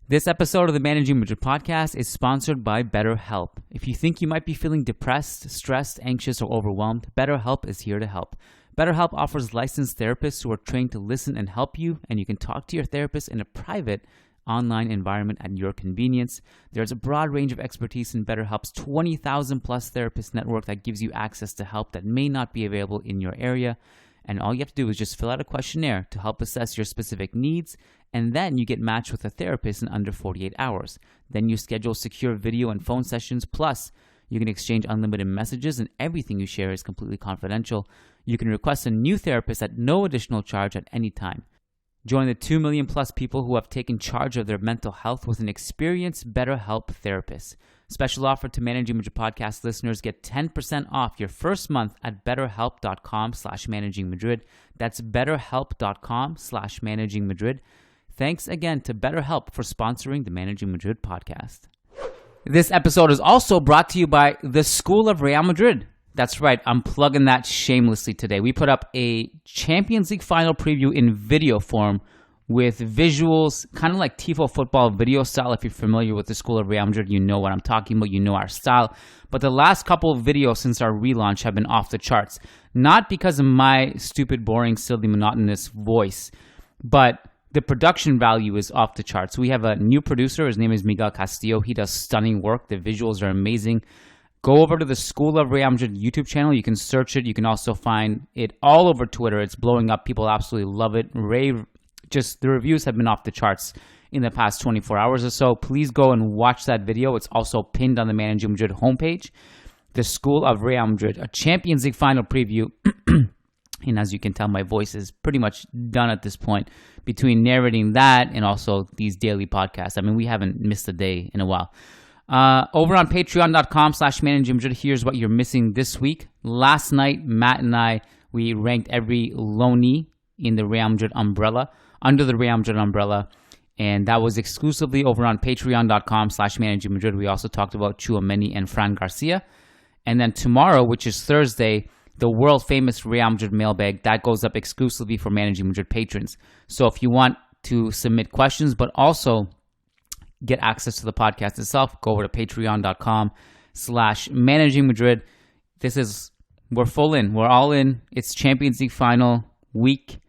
This episode of the Managing Madrid Podcast is sponsored by BetterHelp. If you think you might be feeling depressed, stressed, anxious, or overwhelmed, BetterHelp is here to help. BetterHelp offers licensed therapists who are trained to listen and help you, and you can talk to your therapist in a private online environment at your convenience. There's a broad range of expertise in BetterHelp's 20,000 plus therapist network that gives you access to help that may not be available in your area. And all you have to do is just fill out a questionnaire to help assess your specific needs, and then you get matched with a therapist in under 48 hours. Then you schedule secure video and phone sessions, plus you can exchange unlimited messages, and everything you share is completely confidential. You can request a new therapist at no additional charge at any time. Join the 2 million plus people who have taken charge of their mental health with an experienced BetterHelp therapist. Special offer to Managing Madrid Podcast listeners. Get 10% off your first month at betterhelp.com/managingmadrid. That's betterhelp.com/managingmadrid. Thanks again to BetterHelp for sponsoring the Managing Madrid Podcast. This episode is also brought to you by the School of Real Madrid. That's right, I'm plugging that shamelessly today. We put up a Champions League final preview in video form with visuals, kind of like Tifo football video style. If you're familiar with the School of Real Madrid, you know what I'm talking about, you know our style. But the last couple of videos since our relaunch have been off the charts. Not because of my stupid, boring, silly, monotonous voice, but the production value is off the charts. We have a new producer. His name is Miguel Castillo. He does stunning work. The visuals are amazing. Go over to the School of Real Madrid YouTube channel. You can search it. You can also find it all over Twitter. It's blowing up. People absolutely love it. The reviews have been off the charts in the past 24 hours or so. Please go and watch that video. It's also pinned on the Managing Madrid homepage. The School of Real Madrid, a Champions League final preview. And as you can tell, my voice is pretty much done at this point between narrating that and also these daily podcasts. I mean, we haven't missed a day in a while. Over on patreon.com/Managing Madrid, here's what you're missing this week. Last night, Matt and I, we ranked every loanee in the Real Madrid umbrella, under the Real Madrid umbrella, and that was exclusively over on patreon.com/Managing Madrid. We also talked about Tchouaméni and Fran Garcia. And then tomorrow, which is Thursday, the world-famous Real Madrid mailbag, that goes up exclusively for Managing Madrid patrons. So if you want to submit questions, but also get access to the podcast itself, go over to patreon.com/Managing Madrid. We're full in. We're all in. It's Champions League final week.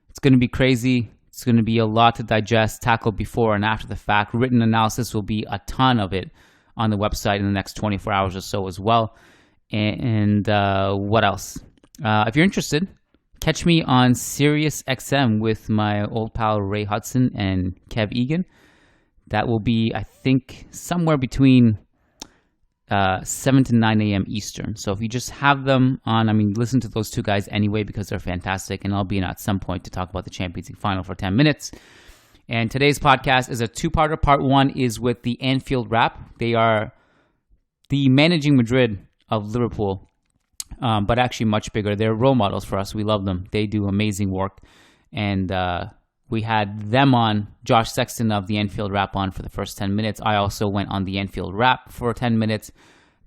It's going to be crazy. It's going to be a lot to digest, tackle before and after the fact. Written analysis will be a ton of it on the website in the next 24 hours or so as well. And what else? If you're interested, catch me on Sirius XM with my old pal Ray Hudson and Kev Egan. That will be, I think, somewhere between 7 to 9 a.m. Eastern. So if you just have them on, listen to those two guys anyway because they're fantastic. And I'll be in at some point to talk about the Champions League final for 10 minutes. And today's podcast is a two-parter. Part one is with the Anfield wrap. They are the Managing Madrid of Liverpool, but actually much bigger. They're role models for us. We love them. They do amazing work. And we had them on, Josh Sexton of the Anfield wrap on for the first 10 minutes. I also went on the Anfield wrap for 10 minutes.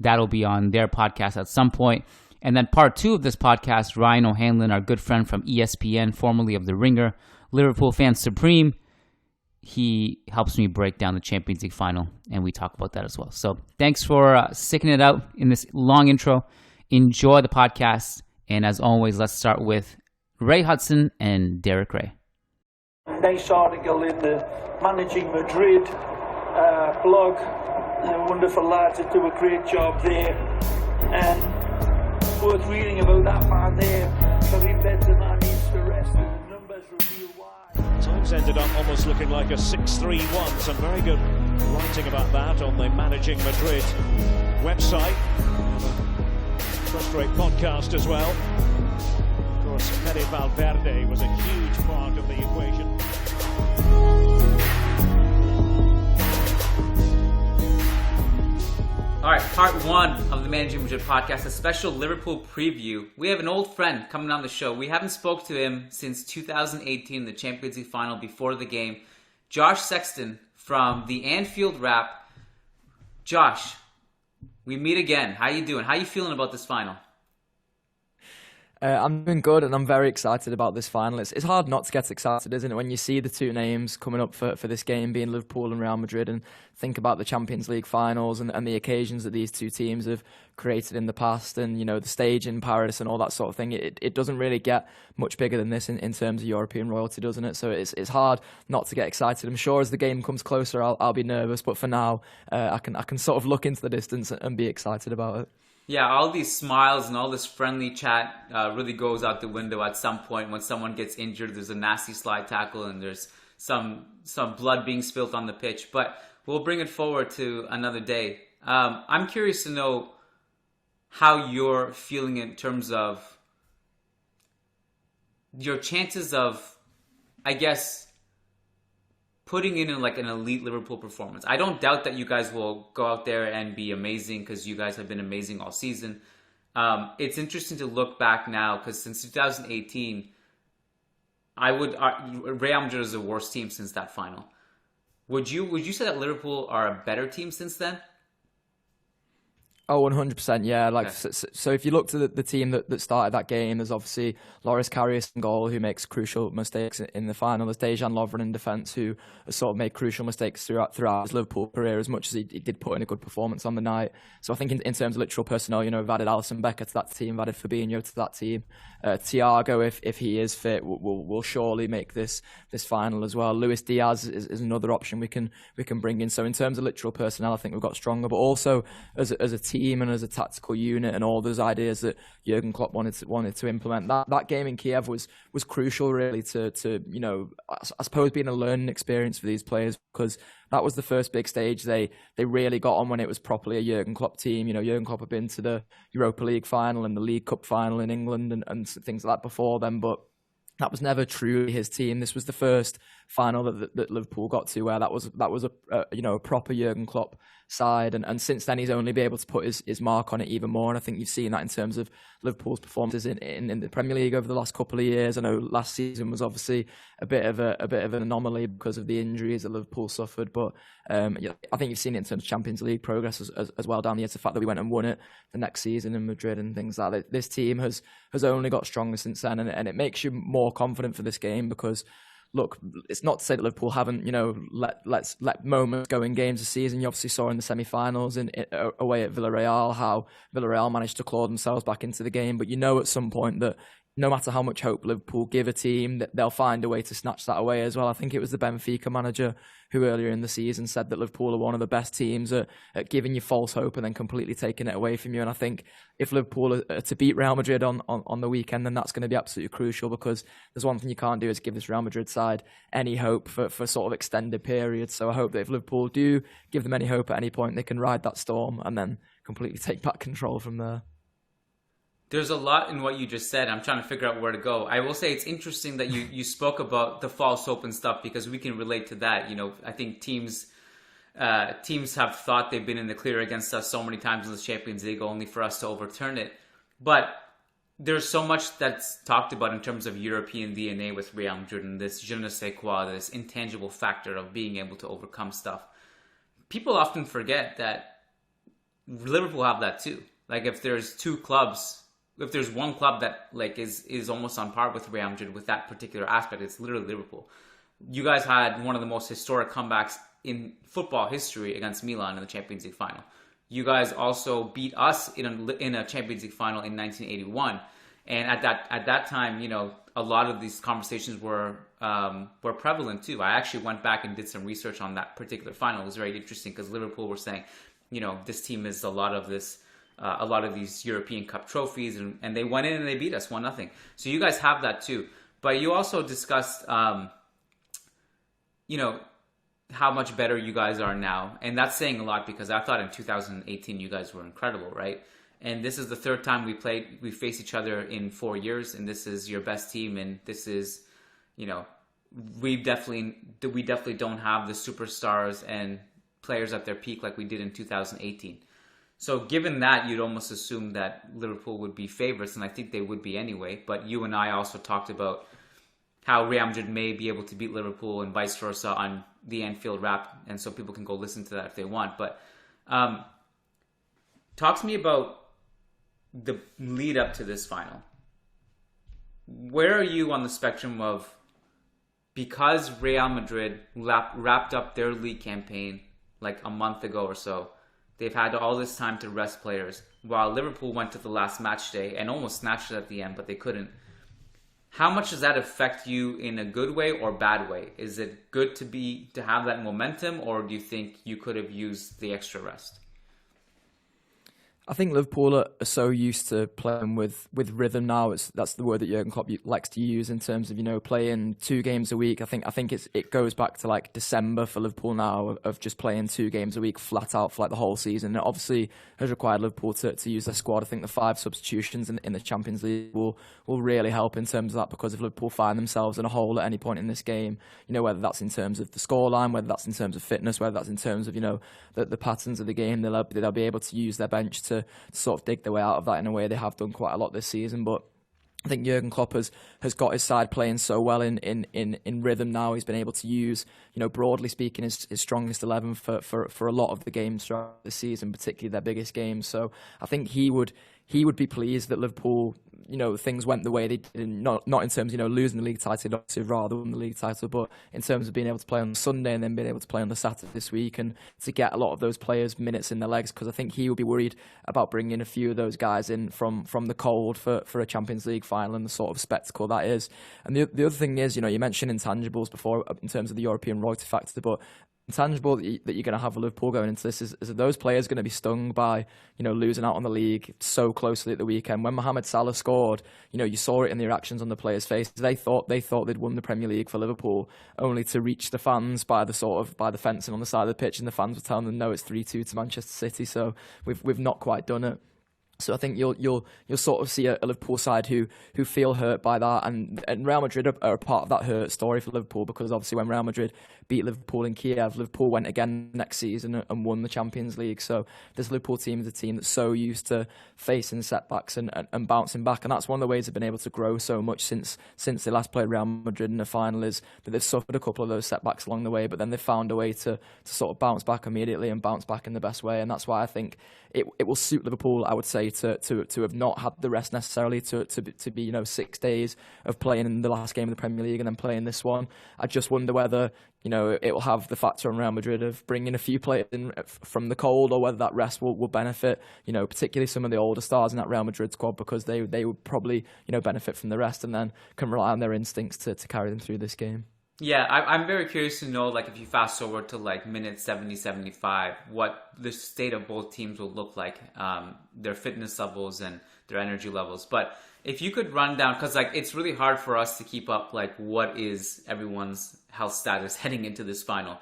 That'll be on their podcast at some point. And then part two of this podcast, Ryan O'Hanlon, our good friend from ESPN, formerly of The Ringer, Liverpool fan supreme. He helps me break down the Champions League final, and we talk about that as well. So thanks for sticking it out in this long intro. Enjoy the podcast. And as always, let's start with Ray Hudson and Derek Ray. Nice article in the Managing Madrid blog. Wonderful lads that do a great job there. And worth reading about that man there. Very Benzema needs to rest, and the numbers reveal why. Times ended up almost looking like a 6-3-1. Some very good writing about that on the Managing Madrid website. First-rate podcast as well. Of course, Fede Valverde was a huge part of the equation. All right, part one of the Managing Madrid Podcast, a special Liverpool preview. We have an old friend coming on the show. We haven't spoke to him since 2018, the Champions League final before the game. Josh Sexton from the Anfield wrap. Josh, we meet again. How you doing? How you feeling about this final? I'm doing good, and I'm very excited about this final. It's hard not to get excited, isn't it, when you see the two names coming up for this game, being Liverpool and Real Madrid, and think about the Champions League finals and the occasions that these two teams have created in the past, and the stage in Paris and all that sort of thing. It doesn't really get much bigger than this in terms of European royalty, doesn't it? So it's hard not to get excited. I'm sure as the game comes closer, I'll be nervous, but for now, I can sort of look into the distance and be excited about it. Yeah, all these smiles and all this friendly chat really goes out the window at some point when someone gets injured. There's a nasty slide tackle and there's some blood being spilled on the pitch. But we'll bring it forward to another day. I'm curious to know how you're feeling in terms of your chances of, I guess, putting in like an elite Liverpool performance. I don't doubt that you guys will go out there and be amazing because you guys have been amazing all season. It's interesting to look back now because since 2018, Real Madrid is the worst team since that final. Would you say that Liverpool are a better team since then? Oh, 100%, yeah. Okay. So if you look to the team that started that game, there's obviously Loris Karius in goal, who makes crucial mistakes in the final. There's Dejan Lovren in defence, who has sort of made crucial mistakes throughout his Liverpool career, as much as he did put in a good performance on the night. So I think in terms of literal personnel, we've added Alisson Becker to that team, we've added Fabinho to that team. Thiago, if he is fit, will surely make this final as well. Luis Diaz is another option we can bring in. So in terms of literal personnel, I think we've got stronger, but also as a team and as a tactical unit, and all those ideas that Jurgen Klopp wanted to implement. That game in Kiev was crucial, really, to I suppose being a learning experience for these players, because that was the first big stage they really got on when it was properly a Jurgen Klopp team. Jurgen Klopp had been to the Europa League final and the League Cup final in England and things like that before then, but that was never truly his team. This was the first final that Liverpool got to where that was a proper Jurgen Klopp side, and since then he's only been able to put his mark on it even more. And I think you've seen that in terms of Liverpool's performances in the Premier League over the last couple of years. I know last season was obviously a bit of an anomaly because of the injuries that Liverpool suffered, but I think you've seen it in terms of Champions League progress as well down the years. The fact that we went and won it the next season in Madrid and things like that. This team has only got stronger since then, and it makes you more confident for this game because, look, it's not to say that Liverpool haven't, let moments go in games this season. You obviously saw in the semi-finals away at Villarreal how Villarreal managed to claw themselves back into the game. But at some point that no matter how much hope Liverpool give a team, that they'll find a way to snatch that away as well. I think it was the Benfica manager who earlier in the season said that Liverpool are one of the best teams at giving you false hope and then completely taking it away from you. And I think if Liverpool are to beat Real Madrid on the weekend, then that's going to be absolutely crucial, because there's one thing you can't do is give this Real Madrid side any hope for sort of extended periods. So I hope that if Liverpool do give them any hope at any point, they can ride that storm and then completely take back control from there. There's a lot in what you just said. I'm trying to figure out where to go. I will say it's interesting that you spoke about the false hope and stuff, because we can relate to that. I think teams have thought they've been in the clear against us so many times in the Champions League, only for us to overturn it. But there's so much that's talked about in terms of European DNA with Real Madrid and this je ne sais quoi, this intangible factor of being able to overcome stuff. People often forget that Liverpool have that too. Like if there's one club that is almost on par with Real Madrid with that particular aspect, it's literally Liverpool. You guys had one of the most historic comebacks in football history against Milan in the Champions League final. You guys also beat us in a Champions League final in 1981, and at that time, a lot of these conversations were prevalent too. I actually went back and did some research on that particular final. It was very interesting because Liverpool were saying, this team is a lot of these European Cup trophies, and they went in and they beat us 1-0. So you guys have that too. But you also discussed, how much better you guys are now. And that's saying a lot, because I thought in 2018 you guys were incredible, right? And this is the third time we faced each other in 4 years, and this is your best team, and this is, we definitely don't have the superstars and players at their peak like we did in 2018. So given that, you'd almost assume that Liverpool would be favorites, and I think they would be anyway. But you and I also talked about how Real Madrid may be able to beat Liverpool and vice versa on the Anfield wrap, and so people can go listen to that if they want. But talk to me about the lead up to this final. where are you on the spectrum of, because Real Madrid wrapped up their league campaign like a month ago or so, they've had all this time to rest players, while Liverpool went to the last match day and almost snatched it at the end, but they couldn't. How much does that affect you in a good way or bad way? Is it good to have that momentum, or do you think you could have used the extra rest? I think Liverpool are so used to playing with rhythm now. That's the word that Jurgen Klopp likes to use in terms of, playing 2 games a week. I think it goes back to like December for Liverpool now of just playing 2 games a week flat out for like the whole season. It obviously has required Liverpool to use their squad. I think the 5 substitutions in the Champions League will really help in terms of that, because if Liverpool find themselves in a hole at any point in this game, whether that's in terms of the scoreline, whether that's in terms of fitness, whether that's in terms of the patterns of the game, they'll be able to use their bench to sort of dig their way out of that in a way they have done quite a lot this season. But I think Jurgen Klopp has got his side playing so well in rhythm now. He's been able to use, broadly speaking, his strongest 11 for a lot of the games throughout the season, particularly their biggest games. So I think he would be pleased that Liverpool, things went the way they did, not in terms of, losing the league title, obviously rather than the league title, but in terms of being able to play on Sunday and then being able to play on the Saturday this week and to get a lot of those players minutes in their legs, because I think he would be worried about bringing a few of those guys in from the cold for a Champions League final and the sort of spectacle that is. And the other thing is, you mentioned intangibles before in terms of the European royalty factor, but intangible that you're going to have with Liverpool going into this is those players going to be stung by, losing out on the league so closely at the weekend. When Mohamed Salah scored, you saw it in the reactions on the players' faces. They thought they'd won the Premier League for Liverpool, only to reach the fans by the fencing on the side of the pitch, and the fans were telling them, no, it's 3-2 to Manchester City. So we've not quite done it. So I think you'll sort of see a Liverpool side who feel hurt by that, and Real Madrid are a part of that hurt story for Liverpool, because obviously when Real Madrid beat Liverpool in Kiev, Liverpool went again next season and won the Champions League. So this Liverpool team is a team that's so used to facing setbacks and bouncing back, and that's one of the ways they've been able to grow so much since they last played Real Madrid in the final, is that they've suffered a couple of those setbacks along the way, but then they've found a way to sort of bounce back immediately and bounce back in the best way. And that's why I think it will suit Liverpool, I would say, to have not had the rest necessarily to be 6 days of playing in the last game of the Premier League and then playing this one. I just wonder whether it will have the factor on Real Madrid of bringing a few players in from the cold, or whether that rest will benefit particularly some of the older stars in that Real Madrid squad, because they would probably benefit from the rest and then can rely on their instincts to carry them through this game. Yeah, I'm very curious to know, like, if you fast forward to like minute 70, 75, what the state of both teams will look like, their fitness levels and their energy levels. But if you could run down, because like it's really hard for us to keep up like what is everyone's health status heading into this final.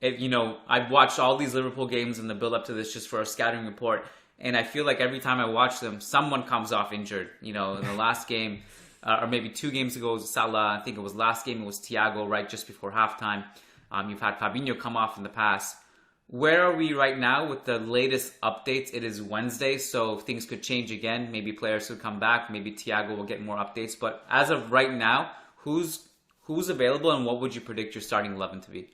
I've watched all these Liverpool games in the build up to this just for a scouting report, and I feel like every time I watch them, someone comes off injured. In the last game. Or maybe 2 games ago, it was Salah. I think it was last game, it was Thiago, right, just before halftime. You've had Firmino come off in the past. Where are we right now with the latest updates? It is Wednesday, so things could change again. Maybe players could come back. Maybe Thiago will get more updates. But as of right now, who's available, and what would you predict your starting 11 to be?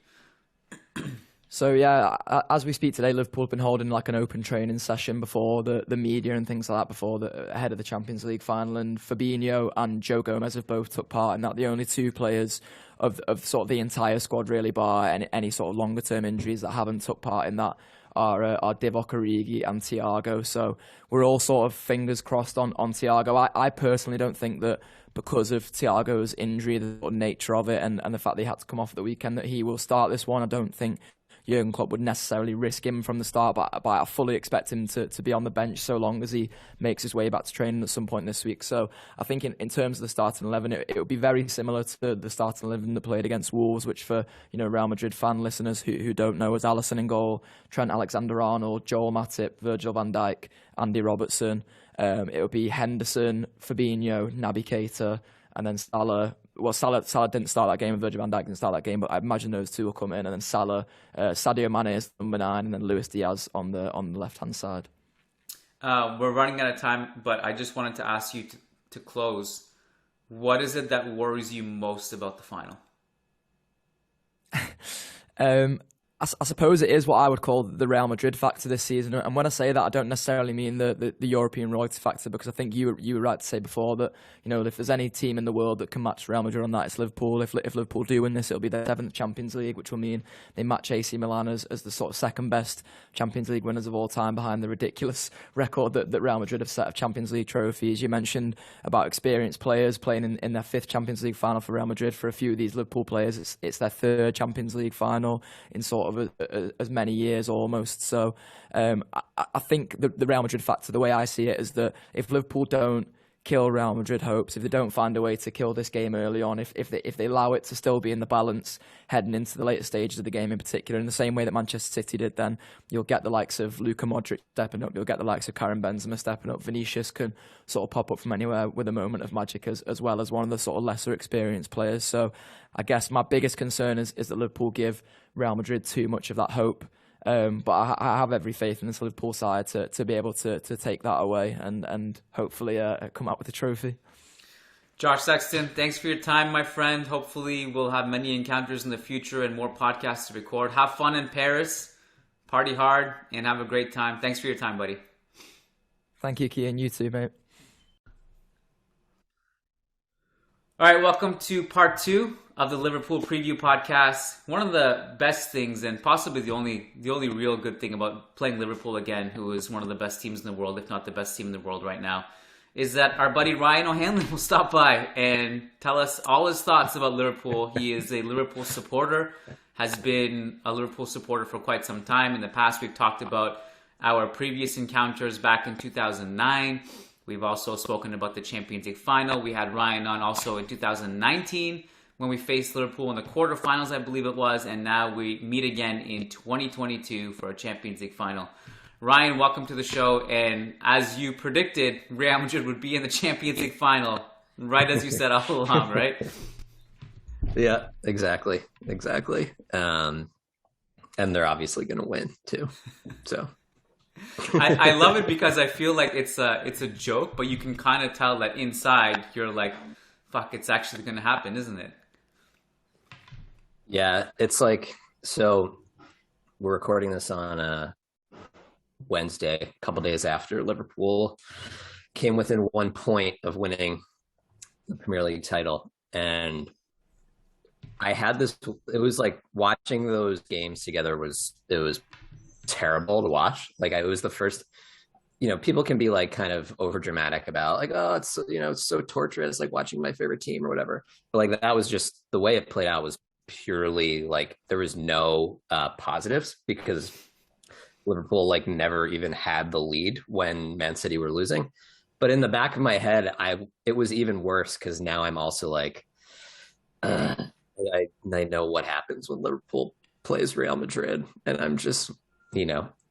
So yeah, as we speak today, Liverpool have been holding like an open training session before the media and things like that ahead of the Champions League final, and Fabinho and Joe Gomez have both took part in that. The only 2 players of sort of the entire squad, really, bar any sort of longer term injuries, that haven't took part in that are Divock Origi and Thiago. So we're all sort of fingers crossed on Thiago. I personally don't think that, because of Thiago's injury, the nature of it, and the fact that he had to come off at the weekend, that he will start this one. I don't think Jurgen Klopp would necessarily risk him from the start, but I fully expect him to be on the bench so long as he makes his way back to training at some point this week. So I think in terms of the starting 11, it would be very similar to the starting 11 that played against Wolves, which for Real Madrid fan listeners who don't know, was Alisson in goal, Trent Alexander-Arnold, Joel Matip, Virgil van Dijk, Andy Robertson. It would be Henderson, Fabinho, Naby Keita, and then Salah. Well, Salah didn't start that game, and Virgil van Dijk didn't start that game, but I imagine those 2 will come in, and then Salah, Sadio Mane is number 9, and then Luis Diaz on the left-hand side. We're running out of time, but I just wanted to ask you to close. What is it that worries you most about the final? I suppose it is what I would call the Real Madrid factor this season. And when I say that, I don't necessarily mean the European royalty factor, because I think you were right to say before that, if there's any team in the world that can match Real Madrid on that, it's Liverpool. If Liverpool do win this, it'll be their 7th Champions League, which will mean they match AC Milan as the sort of second best Champions League winners of all time, behind the ridiculous record that Real Madrid have set of Champions League trophies. You mentioned about experienced players playing in their 5th Champions League final for Real Madrid. For a few of these Liverpool players, it's their 3rd Champions League final in sort of as many years almost. So I think the Real Madrid factor, the way I see it, is that if Liverpool don't kill Real Madrid hopes, if they don't find a way to kill this game early on, if they allow it to still be in the balance heading into the later stages of the game in particular, in the same way that Manchester City did, then you'll get the likes of Luka Modric stepping up, you'll get the likes of Karim Benzema stepping up, Vinicius can sort of pop up from anywhere with a moment of magic as well as one of the sort of lesser experienced players. So I guess my biggest concern is that Liverpool give Real Madrid too much of that hope. But I have every faith in this Liverpool side to be able to take that away and hopefully come out with a trophy. Josh Sexton, thanks for your time, my friend. Hopefully we'll have many encounters in the future and more podcasts to record. Have fun in Paris, party hard, and have a great time. Thanks for your time, buddy. Thank you, Kiyan. You too, mate. All right, welcome to part 2 of the Liverpool Preview Podcast. One of the best things, and possibly the only real good thing about playing Liverpool again, who is one of the best teams in the world, if not the best team in the world right now, is that our buddy Ryan O'Hanlon will stop by and tell us all his thoughts about Liverpool. He is a Liverpool supporter, has been a Liverpool supporter for quite some time. In the past, we've talked about our previous encounters back in 2009. We've also spoken about the Champions League final. We had Ryan on also in 2019 when we faced Liverpool in the quarterfinals, I believe it was, and now we meet again in 2022 for a Champions League final. Ryan, welcome to the show, and as you predicted, Real Madrid would be in the Champions League final, right as you said all along, right? Yeah, exactly. And they're obviously going to win, too, so... I love it because I feel like it's a joke, but you can kind of tell that inside you're like, fuck, it's actually going to happen, isn't it? Yeah, it's like, so we're recording this on Wednesday, a couple days after Liverpool came within 1 point of winning the Premier League title. And I had this, it was like watching those games together it was terrible to watch. Like it was the first, people can be like kind of over dramatic about like, oh, it's, it's so torturous, like watching my favorite team or whatever. But like that was just the way it played out was purely like there was no positives because Liverpool like never even had the lead when Man City were losing. But in the back of my head, it was even worse because now I'm also like, I know what happens when Liverpool plays Real Madrid, and I'm just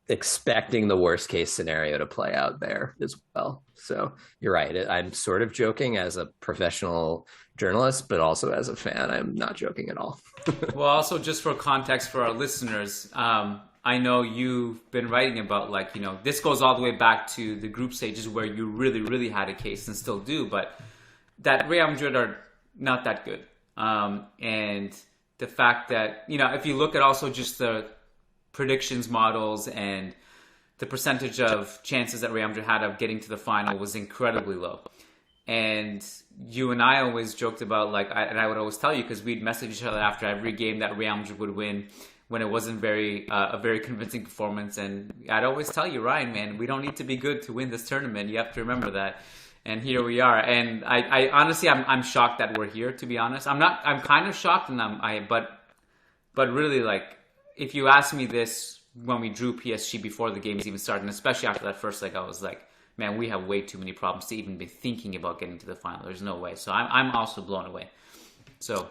expecting the worst case scenario to play out there as well. So you're right. I'm sort of joking as a professional journalist, but also as a fan, I'm not joking at all. Well, also just for context for our listeners, I know you've been writing about this goes all the way back to the group stages where you really, really had a case and still do, but that Real Madrid are not that good. And the fact that, if you look at also just the predictions models and the percentage of chances that Real Madrid had of getting to the final was incredibly low. And you and I always joked about and I would always tell you because we'd message each other after every game that Real Madrid would win when it wasn't a very convincing performance. And I'd always tell you, Ryan, man, we don't need to be good to win this tournament. You have to remember that. And here we are. And I honestly, I'm shocked that we're here, to be honest. I'm kind of shocked but really if you asked me this when we drew PSG before the games even started, and especially after that first leg, I was like, man, we have way too many problems to even be thinking about getting to the final. There's no way. So I'm also blown away. So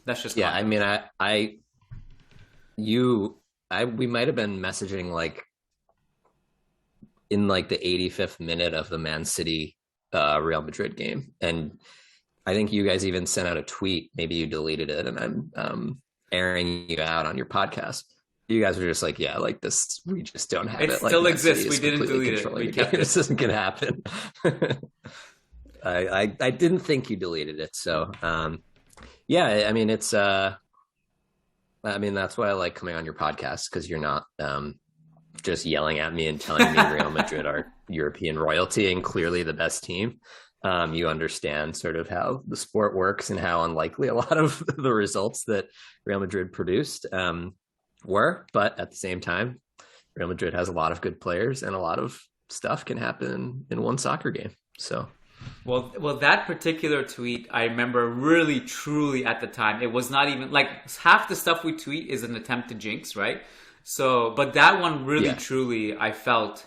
that's just yeah. Content. I mean, we might have been messaging in the 85th minute of the Man City Real Madrid game, and I think you guys even sent out a tweet. Maybe you deleted it, and I'm airing you out on your podcast. You guys were just like, yeah, this, we just don't have it. It still exists. We didn't delete it. We kept it. This isn't going to happen. I didn't think you deleted it. So, yeah, I mean, it's I mean, that's why I like coming on your podcast, because you're not just yelling at me and telling me Real Madrid are European royalty and clearly the best team. You understand sort of how the sport works and how unlikely a lot of the results that Real Madrid produced were. But at the same time, Real Madrid has a lot of good players, and a lot of stuff can happen in one soccer game. So, well, that particular tweet, I remember really, truly at the time, it was not even like half the stuff we tweet is an attempt to jinx, right? So, but that one really, truly, I felt,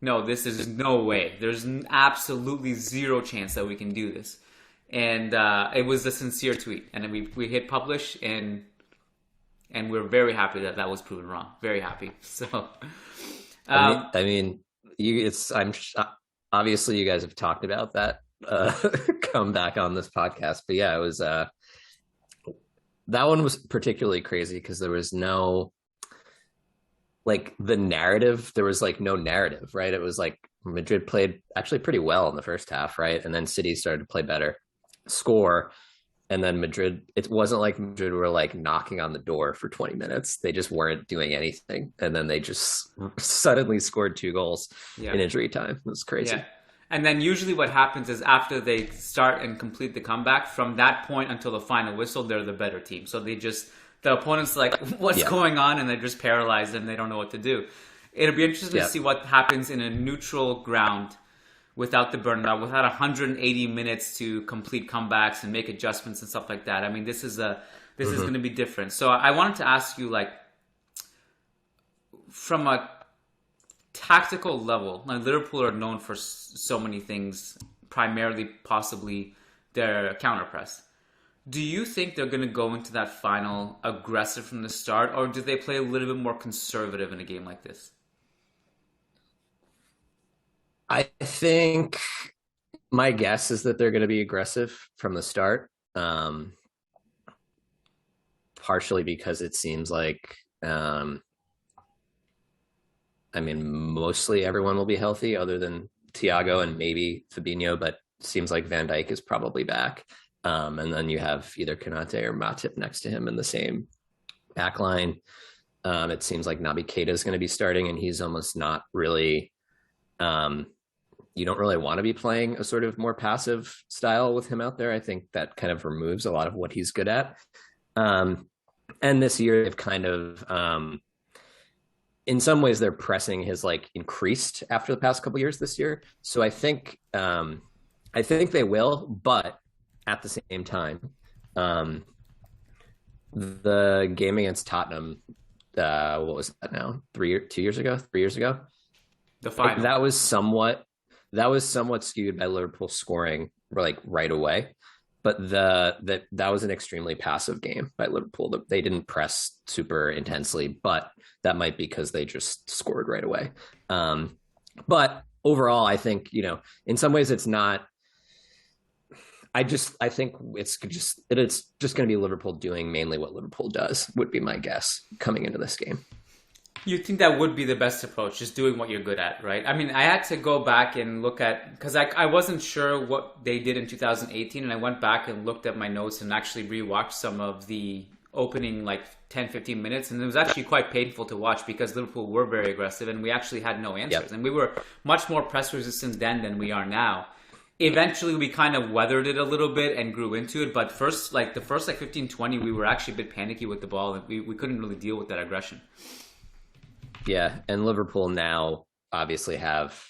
no, this is no way. There's absolutely zero chance that we can do this. And it was a sincere tweet. And then we hit publish, and we're very happy that was proven wrong. Very happy. So, I mean, I'm obviously you guys have talked about that comeback on this podcast, but yeah, it was that one was particularly crazy because there was no the narrative. There was no narrative, right? It was like Madrid played actually pretty well in the first half, right? And then City started to play better, score. And then Madrid, it wasn't like Madrid were knocking on the door for 20 minutes. They just weren't doing anything. And then they just suddenly scored 2 goals in injury time. It was crazy. Yeah. And then usually what happens is after they start and complete the comeback, from that point until the final whistle, they're the better team. So the opponent's what's going on? And they're just paralyzed and they don't know what to do. It'll be interesting to see what happens in a neutral ground without the burnout, without 180 minutes to complete comebacks and make adjustments and stuff like that. I mean, this is going to be different. So I wanted to ask you, from a tactical level, Liverpool are known for so many things, primarily possibly their counter press. Do you think they're going to go into that final aggressive from the start, or do they play a little bit more conservative in a game like this? I think my guess is that they're going to be aggressive from the start, partially because it seems like, mostly everyone will be healthy other than Thiago and maybe Fabinho, but it seems like Van Dijk is probably back. And then you have either Konate or Matip next to him in the same back line. It seems like Naby Keita is going to be starting, and he's almost not really... you don't really want to be playing a sort of more passive style with him out there. I think that kind of removes a lot of what he's good at. And this year they've kind of, in some ways they're pressing has increased after the past couple of years this year. So I think they will, but at the same time, the game against Tottenham, what was that now? 3 years ago? The final. That was somewhat skewed by Liverpool scoring right away, but that was an extremely passive game by Liverpool. They didn't press super intensely, but that might be because they just scored right away. But overall, I think in some ways it's not. I think it's just going to be Liverpool doing mainly what Liverpool does, would be my guess coming into this game. You think that would be the best approach, just doing what you're good at, right? I mean, I had to go back and look at, because I wasn't sure what they did in 2018, and I went back and looked at my notes and actually rewatched some of the opening 10, 15 minutes, and it was actually quite painful to watch because Liverpool were very aggressive and we actually had no answers. And we were much more press resistant then than we are now. Eventually, we kind of weathered it a little bit and grew into it, but the first 15, 20, we were actually a bit panicky with the ball, and we couldn't really deal with that aggression. Yeah, and Liverpool now obviously have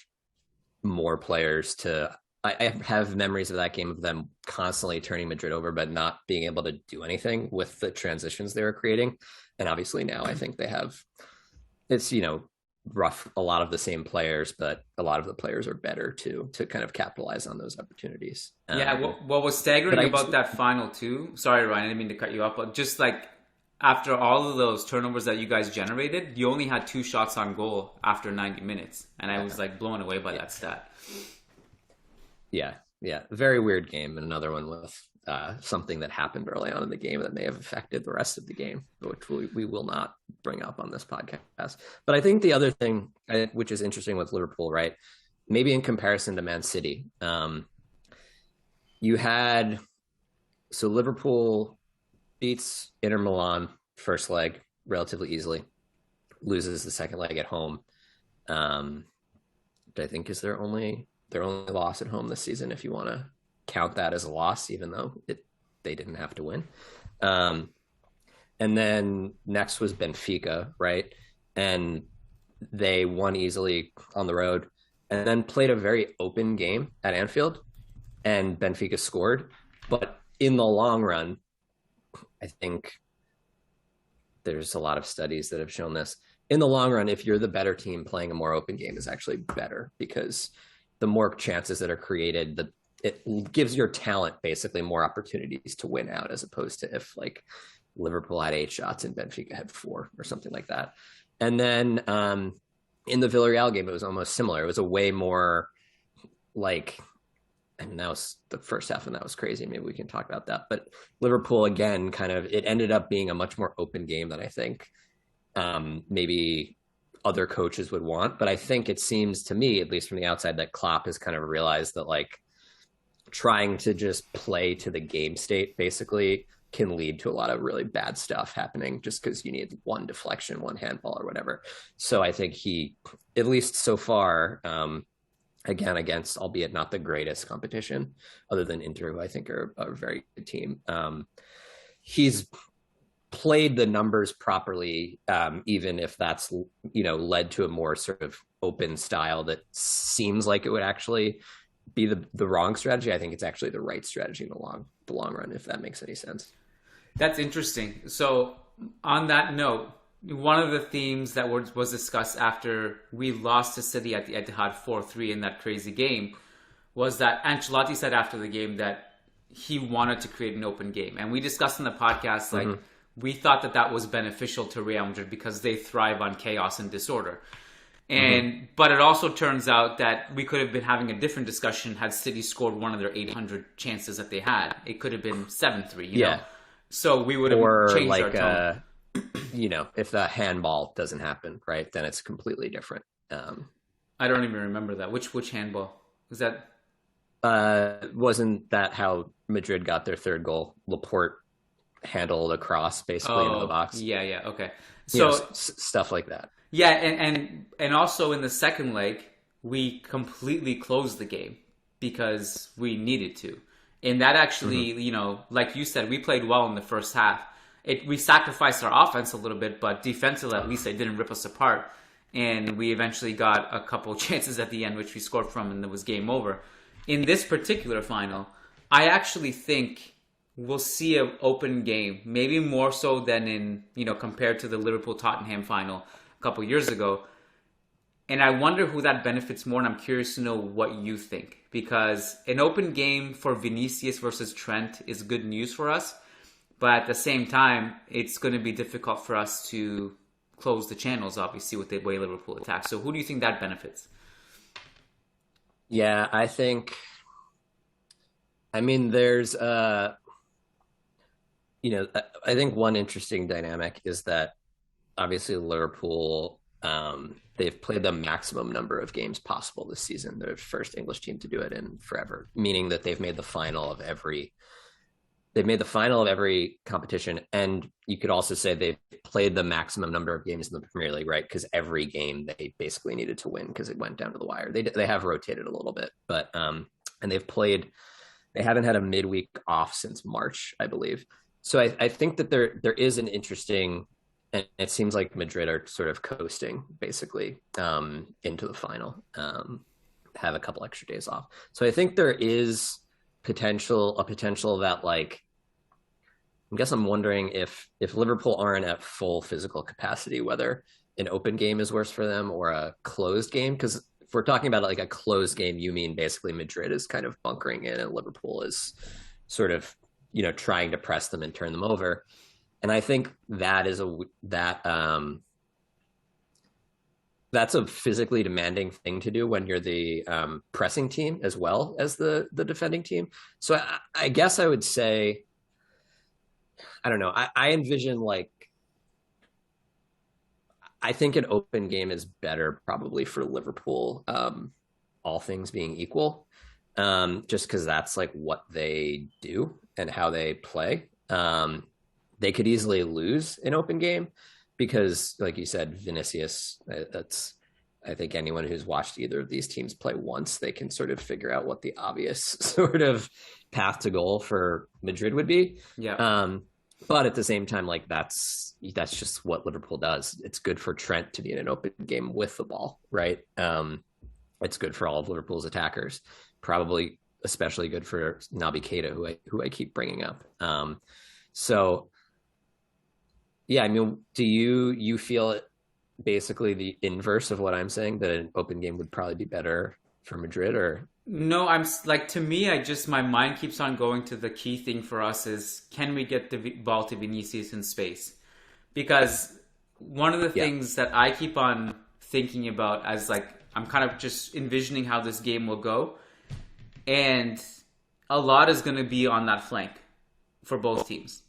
more players to... I have memories of that game of them constantly turning Madrid over, but not being able to do anything with the transitions they were creating. And obviously now I think they have... It's, rough, a lot of the same players, but a lot of the players are better to kind of capitalize on those opportunities. What was staggering about that final too... Sorry, Ryan, I didn't mean to cut you off, but just after all of those turnovers that you guys generated, you only had 2 shots on goal after 90 minutes. And I was blown away by that stat. Yeah. Very weird game. And another one with something that happened early on in the game that may have affected the rest of the game, which we will not bring up on this podcast. But I think the other thing, which is interesting with Liverpool, right? Maybe in comparison to Man City, Liverpool beats Inter Milan first leg relatively easily, loses the second leg at home. I think is their only loss at home this season, if you want to count that as a loss, even though they didn't have to win. And then next was Benfica, right? And they won easily on the road and then played a very open game at Anfield, and Benfica scored. But in the long run, I think there's a lot of studies that have shown this. In the long run, if you're the better team, playing a more open game is actually better, because the more chances that are created, it gives your talent basically more opportunities to win out, as opposed to if like Liverpool had 8 shots and Benfica had 4 or something like that. And then in the Villarreal game, it was almost similar. It was a way more like, and that was the first half, and that was crazy. Maybe we can talk about that. But Liverpool, again, it ended up being a much more open game than I think maybe other coaches would want. But I think it seems to me, at least from the outside, that Klopp has kind of realized that like trying to just play to the game state basically can lead to a lot of really bad stuff happening, just because you need one deflection, one handball or whatever. So I think he, at least so far, again, against, albeit not the greatest competition other than Inter, who I think are a very good team, he's played the numbers properly, even if that's, led to a more sort of open style that seems like it would actually be the wrong strategy. I think it's actually the right strategy in the long run, if that makes any sense. That's interesting. So on that note, one of the themes that was discussed after we lost to City at the Etihad 4-3 in that crazy game was that Ancelotti said after the game that he wanted to create an open game. And we discussed in the podcast, like, we thought that was beneficial to Real Madrid because they thrive on chaos and disorder. But it also turns out that we could have been having a different discussion had City scored one of their 800 chances that they had. It could have been 7-3, you know? So we would have changed like our tone. If the handball doesn't happen, right, then it's completely different. I don't even remember that. Which handball? Was that? Wasn't that how Madrid got their third goal? Laporte handled a cross basically into the box. Yeah, okay. So stuff like that. Yeah, and also in the second leg, we completely closed the game because we needed to. And that actually, like you said, we played well in the first half. We sacrificed our offense a little bit, but defensively, at least they didn't rip us apart. And we eventually got a couple chances at the end, which we scored from, and it was game over. In this particular final, I actually think we'll see an open game, maybe more so than in, compared to the Liverpool-Tottenham final a couple years ago. And I wonder who that benefits more, and I'm curious to know what you think. Because an open game for Vinicius versus Trent is good news for us. But at the same time, it's going to be difficult for us to close the channels, obviously, with the way Liverpool attacks. So who do you think that benefits? Yeah, I think there's, I think one interesting dynamic is that obviously Liverpool, they've played the maximum number of games possible this season. They're the first English team to do it in forever, meaning that they've made the final of every competition. And you could also say they've played the maximum number of games in the Premier League, right? Because every game they basically needed to win because it went down to the wire. They have rotated a little bit, but and they haven't had a midweek off since March, I believe. So I think that there is an interesting, and it seems like Madrid are sort of coasting basically into the final, have a couple extra days off. So I think there is a potential that, like, I guess I'm wondering if Liverpool aren't at full physical capacity, whether an open game is worse for them or a closed game. Because if we're talking about like a closed game, you mean basically Madrid is kind of bunkering in and Liverpool is sort of, trying to press them and turn them over. And I think that's a physically demanding thing to do when you're the pressing team as well as the defending team. So I guess I would say, I don't know. I envision I think an open game is better probably for Liverpool, all things being equal, just because that's like what they do and how they play. they could easily lose an open game because, like you said, Vinicius, I think anyone who's watched either of these teams play once, they can sort of figure out what the obvious sort of path to goal for Madrid would be. Yeah. But at the same time, like that's just what Liverpool does. It's good for Trent to be in an open game with the ball, right? It's good for all of Liverpool's attackers. Probably especially good for Naby Keita, who I keep bringing up. So yeah, I mean, do you feel it basically the inverse of what I'm saying, that an open game would probably be better for Madrid? Or no, I'm like, to me, my mind keeps on going to the key thing for us is, can we get the ball to Vinicius in space? Because one of the things that I keep on thinking about as like, I'm kind of just envisioning how this game will go, and a lot is going to be on that flank for both teams.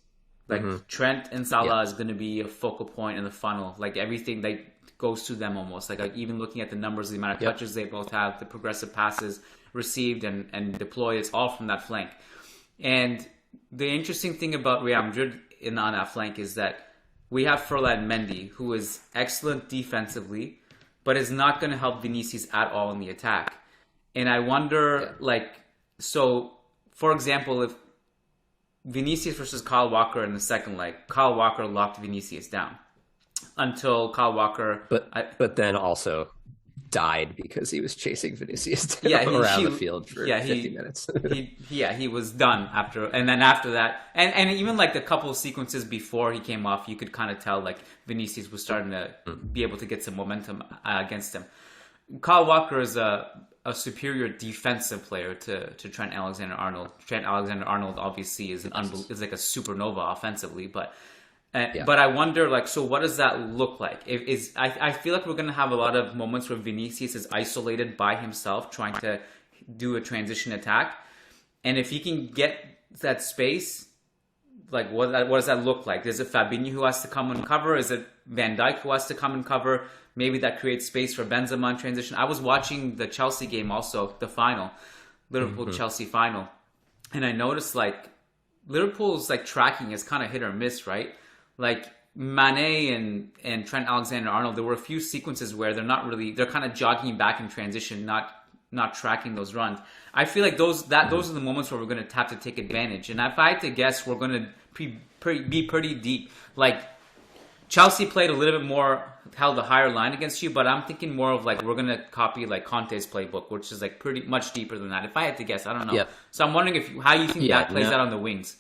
Like Trent and Salah is going to be a focal point in the funnel. Like everything like goes to them almost. Like even looking at the numbers, the amount of touches they both have, the progressive passes received and deployed, it's all from that flank. And the interesting thing about Real Madrid on that flank is that we have Ferland Mendy, who is excellent defensively, but is not going to help Vinicius at all in the attack. And I wonder, so for example, if Vinicius versus Kyle Walker in the second leg, Kyle Walker locked Vinicius down until Kyle Walker... But then also died because he was chasing Vinicius around the field for 50 minutes. he was done after. And then after that, and even like the couple of sequences before he came off, you could kind of tell like Vinicius was starting to be able to get some momentum against him. Kyle Walker is a superior defensive player to Trent Alexander-Arnold. Trent Alexander-Arnold obviously is is like a supernova offensively, but I wonder, like, so what does that look like? I feel like we're going to have a lot of moments where Vinicius is isolated by himself trying to do a transition attack, and if he can get that space, like what does that look like? Is it Fabinho who has to come and cover? Is it Van Dijk who has to come and cover? Maybe that creates space for Benzema in transition. I was watching the Chelsea game also, the final, Liverpool-Chelsea final. And I noticed like Liverpool's like tracking is kind of hit or miss, right? Like Mane and Trent Alexander-Arnold, there were a few sequences where they're kind of jogging back in transition, not tracking those runs. I feel like those are the moments where we're going to have to take advantage. And if I had to guess, we're going to be pretty deep. Like Chelsea played a little bit more, held a higher line against you, but I'm thinking more of like we're going to copy like Conte's playbook, which is like pretty much deeper than that. If I had to guess, I don't know. Yep. So I'm wondering how you think that plays out on the wings.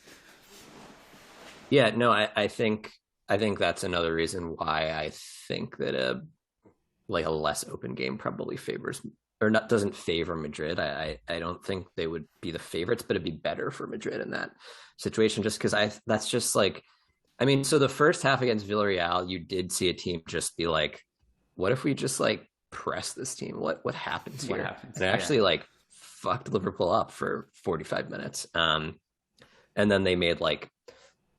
Yeah, no, I think that's another reason why I think that a less open game probably doesn't favor Madrid. I don't think they would be the favorites, but it'd be better for Madrid in that situation, just because that's just like, I mean, so the first half against Villarreal, you did see a team just be like, what if we just like press this team? What happens here? And it actually like fucked Liverpool up for 45 minutes. And then they made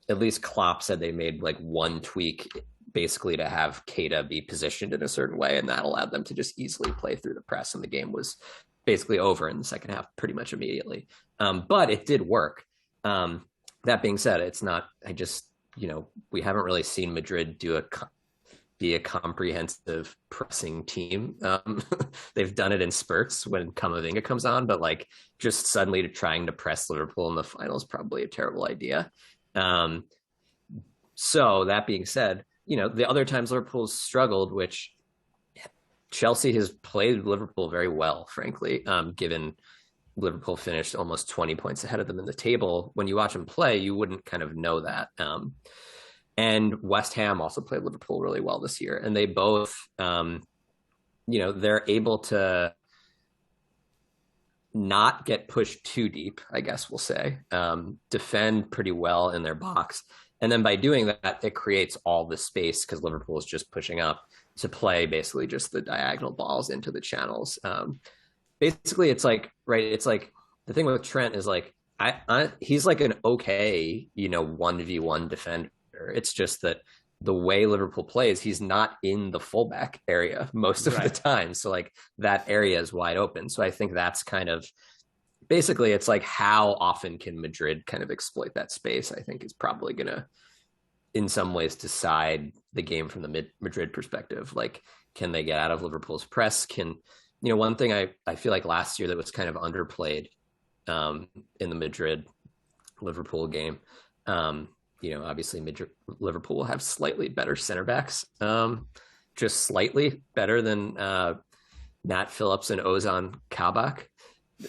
at least Klopp said they made like one tweak basically to have Keita be positioned in a certain way, and that allowed them to just easily play through the press, and the game was basically over in the second half pretty much immediately. But it did work. That being said, it's not, we haven't really seen Madrid be a comprehensive pressing team. They've done it in spurts when Camavinga comes on, but like just suddenly trying to press Liverpool in the final is probably a terrible idea. So that being said, the other times Liverpool's struggled, which Chelsea has played Liverpool very well, frankly, given Liverpool finished almost 20 points ahead of them in the table. When you watch them play, you wouldn't kind of know that. And West Ham also played Liverpool really well this year. And they both, they're able to not get pushed too deep, I guess we'll say, defend pretty well in their box. And then by doing that, it creates all the space because Liverpool is just pushing up to play basically just the diagonal balls into the channels. Basically, it's like, right, it's like the thing with Trent is like, he's like an okay, 1v1 defender. It's just that the way Liverpool plays, he's not in the fullback area most of the time. So like that area is wide open. So I think that's kind of basically, it's like how often can Madrid kind of exploit that space, I think is probably going to in some ways decide the game from the Madrid perspective. Like, can they get out of Liverpool's press? One thing I feel like last year that was kind of underplayed in the Madrid Liverpool game, obviously Liverpool will have slightly better center backs, just slightly better than Nat Phillips and Ozan Kabak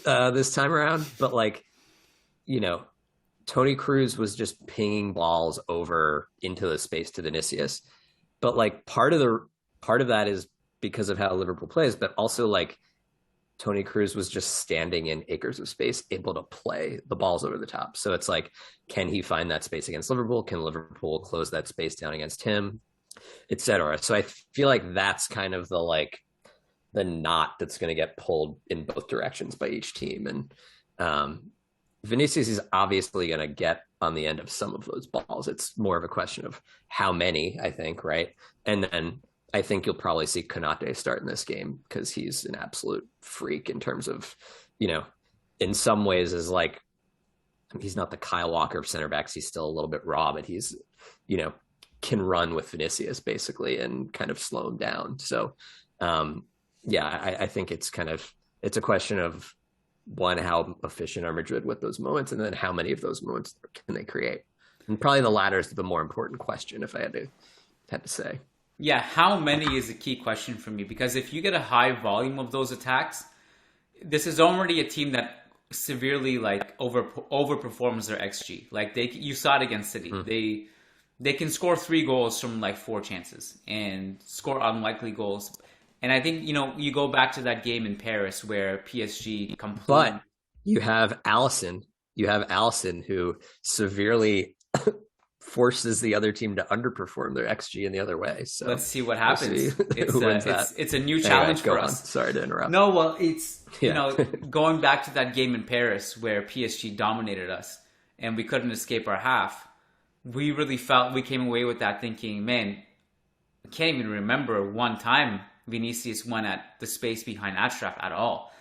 this time around. But Toni Kroos was just pinging balls over into the space to Vinicius. But part of that is because of how Liverpool plays, but also Toni Kroos was just standing in acres of space, able to play the balls over the top. So it's can he find that space against Liverpool? Can Liverpool close that space down against him, etc.? So I feel like that's kind of the knot that's going to get pulled in both directions by each team. And Vinicius is obviously going to get on the end of some of those balls. It's more of a question of how many, I think, right? And then I think you'll probably see Konate start in this game because he's an absolute freak in terms of, in some ways is he's not the Kyle Walker of center backs. He's still a little bit raw, but he's, can run with Vinicius basically and kind of slow him down. So, I think it's a question of, one, how efficient are Madrid with those moments, and then how many of those moments can they create? And probably the latter is the more important question, if I had to say. Yeah, how many is a key question for me, because if you get a high volume of those attacks, this is already a team that severely overperforms their XG. You saw it against City. They can score 3 goals from 4 chances and score unlikely goals. And I think, you go back to that game in Paris where PSG completely... But you have Alisson. You have Alisson who severely forces the other team to underperform their XG in the other way. So let's see what happens. It's a new anyway, challenge for us. Sorry to interrupt. No, well, it's, going back to that game in Paris where PSG dominated us and we couldn't escape our half. We really felt we came away with that thinking, man, I can't even remember one time Vinicius went at the space behind Achraf at all.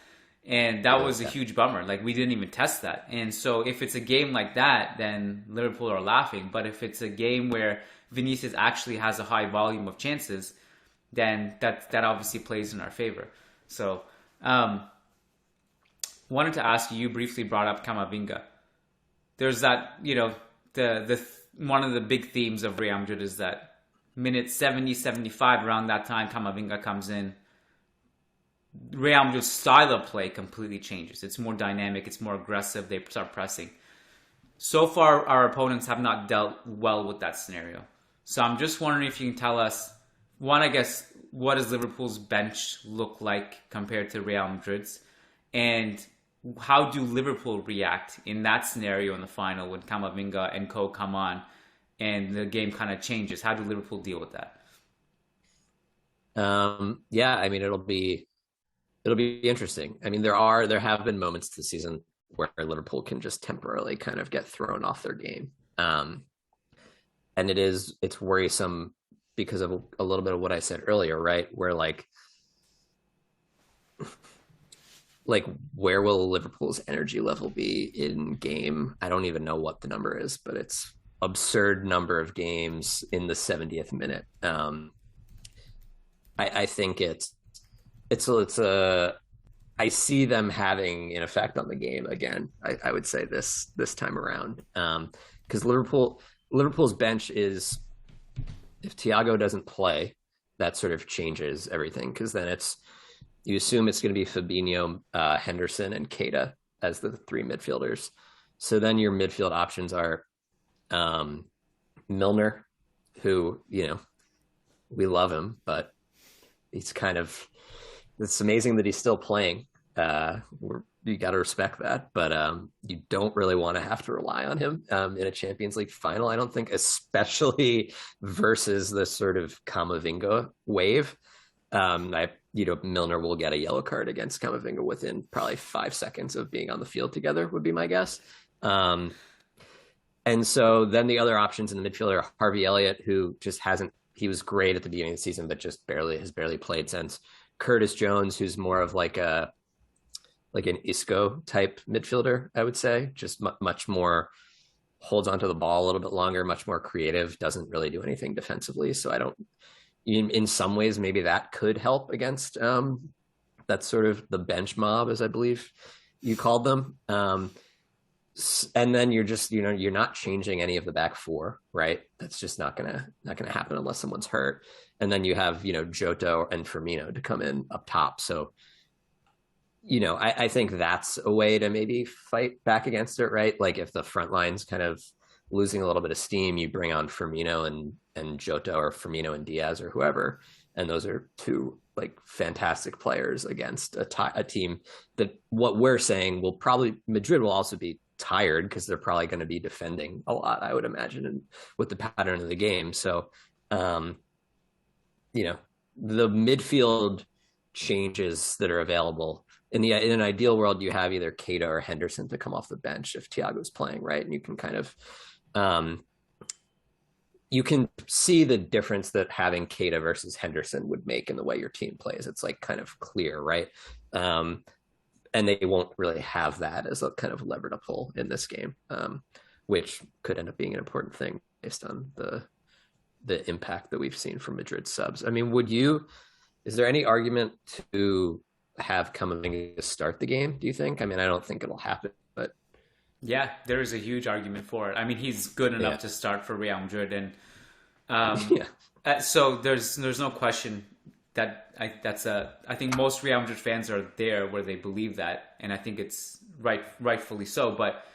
And that was a huge bummer. We didn't even test that. And so if it's a game like that, then Liverpool are laughing. But if it's a game where Vinicius actually has a high volume of chances, then that obviously plays in our favor. So wanted to ask you briefly brought up Camavinga. There's that, one of the big themes of Real Madrid is that minute 70, 75, around that time, Camavinga comes in. Real Madrid's style of play completely changes. It's more dynamic. It's more aggressive. They start pressing. So far, our opponents have not dealt well with that scenario. So I'm just wondering if you can tell us, one, I guess, what does Liverpool's bench look like compared to Real Madrid's? And how do Liverpool react in that scenario in the final when Camavinga and co come on and the game kind of changes? How do Liverpool deal with that? It'll be interesting. I mean, there have been moments this season where Liverpool can just temporarily kind of get thrown off their game. And it's worrisome because of a little bit of what I said earlier, right? Where where will Liverpool's energy level be in game? I don't even know what the number is, but it's absurd number of games in the 70th minute. I think I see them having an effect on the game again. I would say this time around, because Liverpool's bench is, if Thiago doesn't play, that sort of changes everything, because then you assume it's going to be Fabinho, Henderson, and Keita as the 3 midfielders. So then your midfield options are Milner, who, we love him, but it's amazing that he's still playing. You got to respect that, but you don't really want to have to rely on him in a Champions League final, I don't think, especially versus the sort of Camavinga wave. Milner will get a yellow card against Camavinga within probably 5 seconds of being on the field together, would be my guess. And so then the other options in the midfield are Harvey Elliott, who just he was great at the beginning of the season, but just has barely played since. Curtis Jones, who's more of an Isco type midfielder, I would say, just much more holds onto the ball a little bit longer, much more creative, doesn't really do anything defensively. So I don't, in some ways, maybe that could help against that's sort of the bench mob, as I believe you called them. And then you're just, you're not changing any of the back four, right? That's just not gonna happen unless someone's hurt. And then you have, Jota and Firmino to come in up top. So, I think that's a way to maybe fight back against it, right? Like if the front line's kind of losing a little bit of steam, you bring on Firmino and Jota, or Firmino and Diaz, or whoever. And those are two like fantastic players against a team that, what we're saying, Madrid will also be tired because they're probably going to be defending a lot, I would imagine, and with the pattern of the game. So, the midfield changes that are available in an ideal world, you have either Keita or Henderson to come off the bench if Thiago's playing, right? And you can kind of, you can see the difference that having Keita versus Henderson would make in the way your team plays. It's like kind of clear, right? And they won't really have that as a kind of lever to pull in this game, which could end up being an important thing based on the impact that we've seen from Madrid subs. I mean, is there any argument to have Camavinga start the game, do you think? I mean, I don't think it'll happen, but yeah, there is a huge argument for it. I mean, he's good enough to start for Real Madrid, and so there's no question that I think most Real Madrid fans are there where they believe that, and I think it's rightfully so. But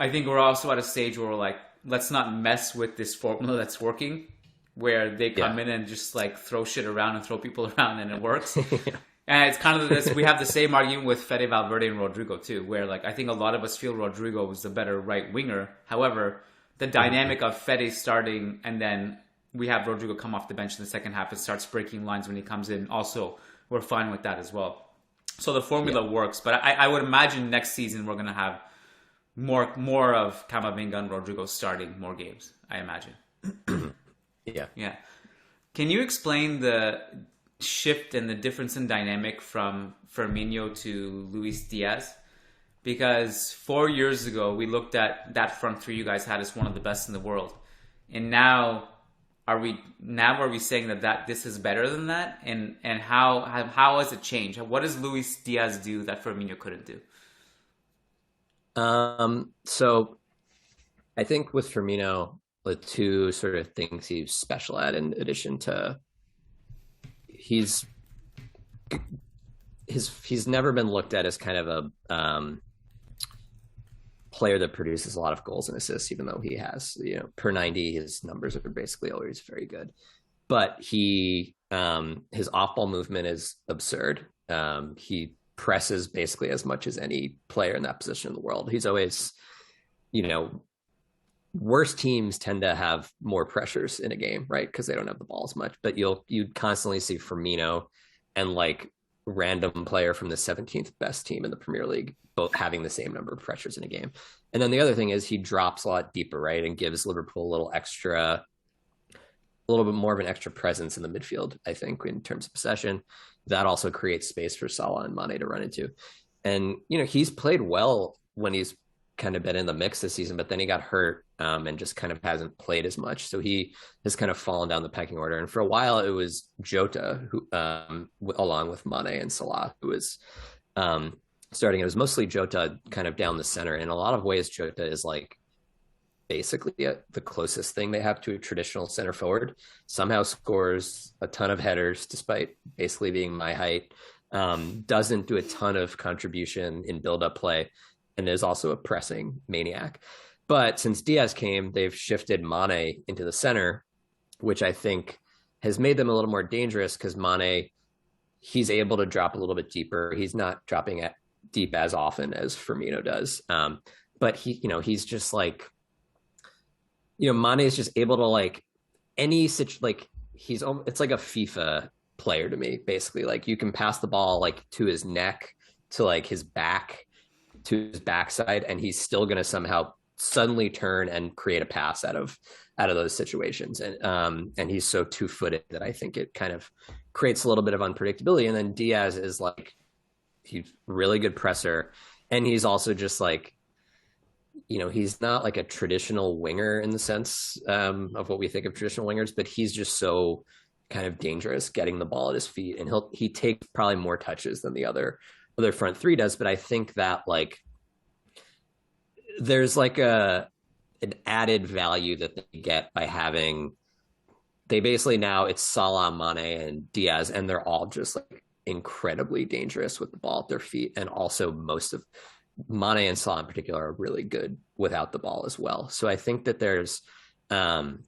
I think we're also at a stage where we're like, let's not mess with this formula that's working, where they come in and just like throw shit around and throw people around and it works. And it's kind of this, we have the same argument with Fede Valverde and Rodrigo too, where like I think a lot of us feel Rodrigo was the better right winger. However, the dynamic of Fede starting and then we have Rodrigo come off the bench in the second half and starts breaking lines when he comes in. Also, we're fine with that as well. So the formula works, but I would imagine next season we're going to have more of Camavinga and Rodrigo starting more games, I imagine. Yeah. Can you explain the shift and the difference in dynamic from Firmino to Luis Diaz? Because 4 years ago, we looked at that front three you guys had as one of the best in the world. And now, are we saying that this is better than that? And how has it changed? What does Luis Diaz do that Firmino couldn't do? So I think with Firmino, the two sort of things he's special at, in addition to he's never been looked at as kind of a player that produces a lot of goals and assists, even though he has, per 90, his numbers are basically always very good. But his off-ball movement is absurd. He presses basically as much as any player in that position in the world. He's always, worse teams tend to have more pressures in a game, right? Because they don't have the ball as much. But you'd constantly see Firmino and like random player from the 17th best team in the Premier League both having the same number of pressures in a game. And then the other thing is he drops a lot deeper, right? And gives Liverpool a little bit more of an extra presence in the midfield, I think, in terms of possession. That also creates space for Salah and Mane to run into. And, he's played well when he's kind of been in the mix this season, but then he got hurt and just kind of hasn't played as much. So he has kind of fallen down the pecking order. And for a while it was Jota who, along with Mane and Salah, who was starting. It was mostly Jota kind of down the center. In a lot of ways, Jota is like basically the closest thing they have to a traditional center forward. Somehow scores a ton of headers despite basically being my height. Doesn't do a ton of contribution in build-up play, and is also a pressing maniac. But since Diaz came, they've shifted Mane into the center, which I think has made them a little more dangerous because Mane, he's able to drop a little bit deeper. He's not dropping deep as often as Firmino does. But he's just like, Mane is just able to like it's like a FIFA player to me, basically. Like you can pass the ball like to his neck, to like his back, to his backside, and he's still going to somehow suddenly turn and create a pass out of those situations. And he's so two-footed that I think it kind of creates a little bit of unpredictability. And then Diaz is like, he's really good presser. And he's also just like, he's not like a traditional winger in the sense of what we think of traditional wingers, but he's just so kind of dangerous getting the ball at his feet, and he takes probably more touches than the other front three does. But I think that like there's like an added value that they get by having, they basically now it's Salah, Mane, and Diaz, and they're all just like incredibly dangerous with the ball at their feet. And also most of Mane and Salah in particular are really good without the ball as well. So I think that there's, there's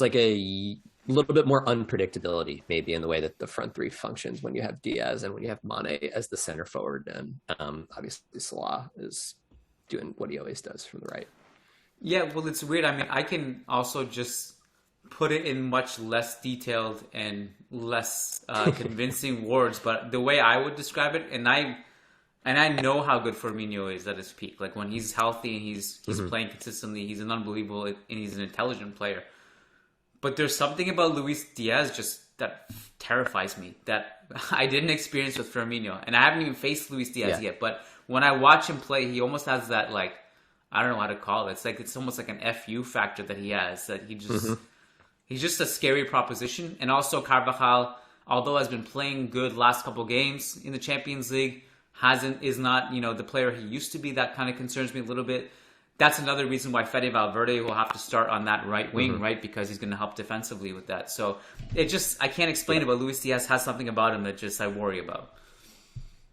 like a little bit more unpredictability maybe in the way that the front three functions when you have Diaz and when you have Mane as the center forward. And obviously Salah is doing what he always does from the right. Yeah, well, it's weird. I mean, I can also just put it in much less detailed and less convincing words, but the way I would describe it, and I know how good Firmino is at his peak. Like when he's healthy and he's playing consistently, he's an unbelievable and he's an intelligent player. But there's something about Luis Diaz just that terrifies me that I didn't experience with Firmino, and I haven't even faced Luis Diaz yet. But when I watch him play, he almost has that like, I don't know how to call it. It's almost like an FU factor that he has, that he just he's just a scary proposition. And also Carvajal, although has been playing good last couple games in the Champions League, is not the player he used to be. That kind of concerns me a little bit. That's another reason why Fede Valverde will have to start on that right wing, right? Because he's going to help defensively with that. So I can't explain it, but Luis Diaz has something about him that just I worry about.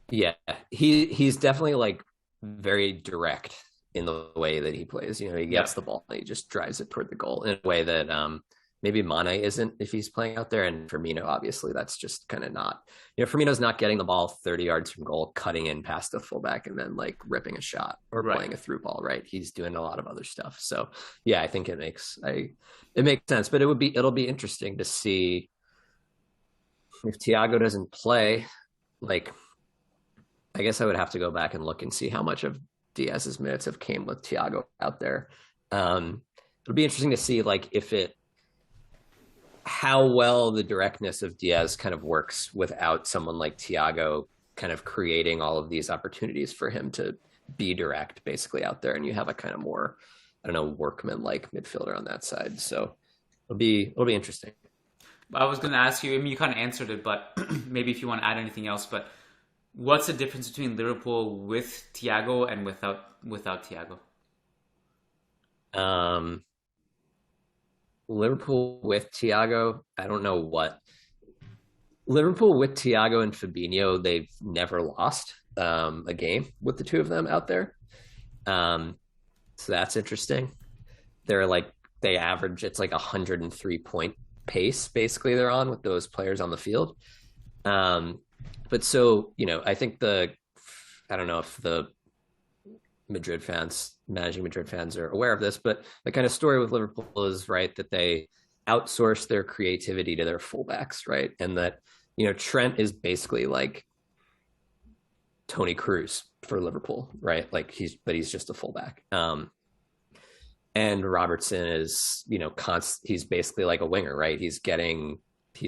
Yeah, he's definitely like very direct in the way that he plays. He gets the ball and he just drives it toward the goal in a way that maybe Mane isn't if he's playing out there. And Firmino, obviously, that's just kind of not. Firmino's not getting the ball 30 yards from goal, cutting in past the fullback and then like ripping a shot or playing a through ball, right? He's doing a lot of other stuff. So yeah, I think it makes sense. But it'll be interesting to see if Thiago doesn't play. Like, I guess I would have to go back and look and see how much of Diaz's minutes have came with Thiago out there. It'll be interesting to see like how well the directness of Diaz kind of works without someone like Thiago kind of creating all of these opportunities for him to be direct basically out there. And you have a kind of more, workman-like midfielder on that side. So it'll be interesting. I was going to ask you, I mean, you kind of answered it, but maybe if you want to add anything else, but what's the difference between Liverpool with Thiago and without Thiago? Liverpool with Thiago, I don't know what. Liverpool with Thiago and Fabinho, they've never lost a game with the two of them out there. So that's interesting. They average, it's like 103-point pace, basically, they're on with those players on the field. But so, I think I don't know if the Managing Madrid fans are aware of this, but the kind of story with Liverpool is, right, that they outsource their creativity to their fullbacks, right? And that, Trent is basically like Toni Kroos for Liverpool, right? Like he's just a fullback. And Robertson is, he's basically like a winger, right? He's